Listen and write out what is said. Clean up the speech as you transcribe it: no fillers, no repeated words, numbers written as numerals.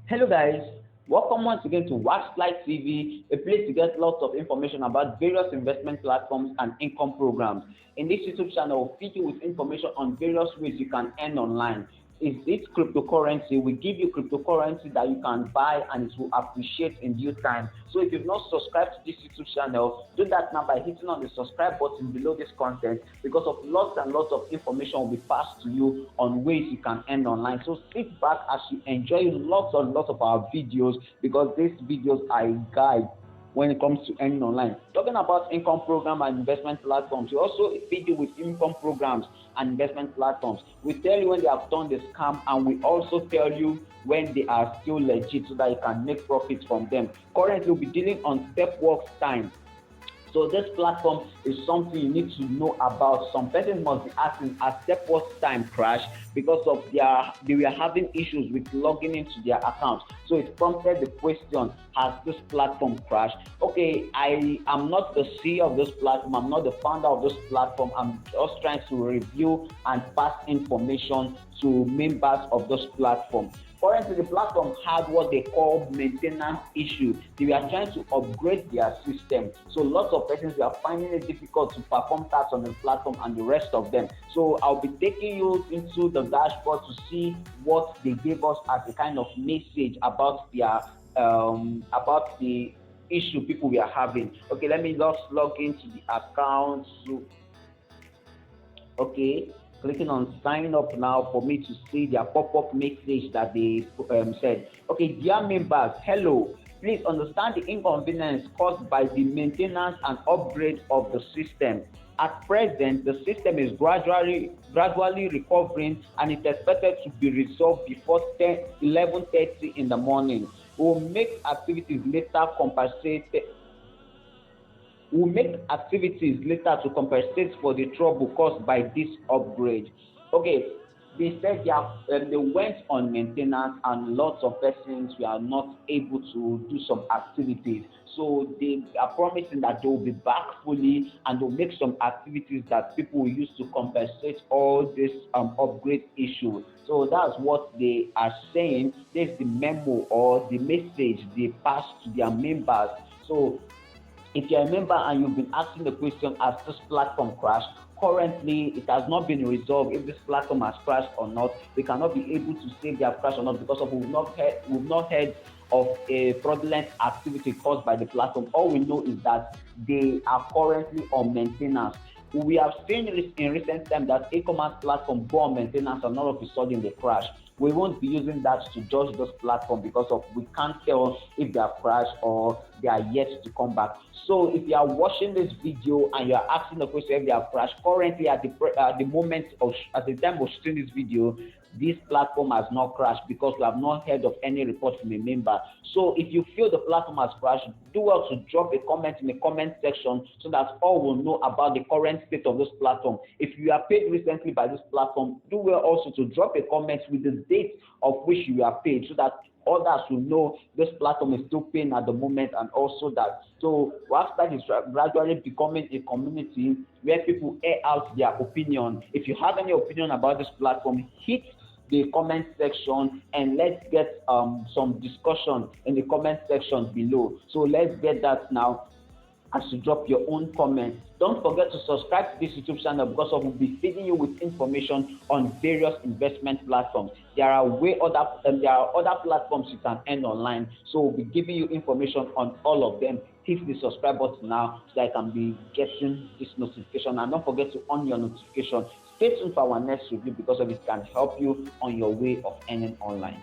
Hello guys, welcome once again to Waxlight TV, a place to get lots of information about various investment platforms and income programs. In this YouTube channel, we'll feed you with information on various ways you can earn online. Is it cryptocurrency? We give you cryptocurrency that you can buy and it will appreciate in due time. So if you've not subscribed to this YouTube channel, do that now by hitting on the subscribe button below this content because of lots and lots of information will be passed to you on ways you can earn online. So sit back as you enjoy lots and lots of our videos because these videos are a guide when it comes to earning online. Talking about income program and investment platforms, we also feed you with income programs and investment platforms. We tell you when they have turned the scam, and we also tell you when they are still legit so that you can make profits from them. Currently, we'll be dealing on Stepworks Time. So this platform is something you need to know about. Some persons must be asking, has Stepworks Time crashed because of they were having issues with logging into their accounts. So it prompted the question, has this platform crashed? Okay, I am not the CEO of this platform. I'm not the founder of this platform. I'm just trying to review and pass information to members of this platform. Currently, the platform had what they call maintenance issue. They were trying to upgrade their system. So lots of persons were finding it difficult to perform tasks on the platform and the rest of them. So I'll be taking you into the dashboard to see what they gave us as a kind of message about the issue people were having. Okay, let me just log into the account. So, okay, clicking on sign up now for me to see their pop-up message that they said. Okay, dear members, hello. Please understand the inconvenience caused by the maintenance and upgrade of the system. At present, the system is gradually recovering and it's expected to be resolved before 11:30 in the morning. We'll make activities later to compensate for the trouble caused by this upgrade. Okay, they said they went on maintenance and lots of persons were not able to do some activities. So they are promising that they will be back fully and they'll make some activities that people will use to compensate all this upgrade issue. So that's what they are saying. There's the memo or the message they passed to their members. So if you're a member and you've been asking the question, has this platform crashed? Currently, it has not been resolved if this platform has crashed or not. We cannot be able to say they have crashed or not because we've not heard of a fraudulent activity caused by the platform. All we know is that they are currently on maintenance. We have seen in recent time that e-commerce platform go on maintenance and all of a sudden they crash. We won't be using that to judge this platform because we can't tell if they have crashed or they are yet to come back. So if you are watching this video and you are asking the question if they have crashed, currently at the time of shooting this video, this platform has not crashed because we have not heard of any report from a member. So if you feel the platform has crashed, do well to drop a comment in the comment section so that all will know about the current state of this platform. If you are paid recently by this platform, do well also to drop a comment with the date of which you are paid so that others will know this platform is still paying at the moment, and also that Waxlight is gradually becoming a community where people air out their opinion. If you have any opinion about this platform, hit the comment section and let's get some discussion in the comment section below. So let's get that now as you drop your own comment. Don't forget to subscribe to this YouTube channel because we'll be feeding you with information on various investment platforms. There are other platforms you can earn online, so we'll be giving you information on all of them. Hit the subscribe button now so that I can be getting this notification, and don't forget to on your notification. Stay tuned for our next review because it can help you on your way of earning online.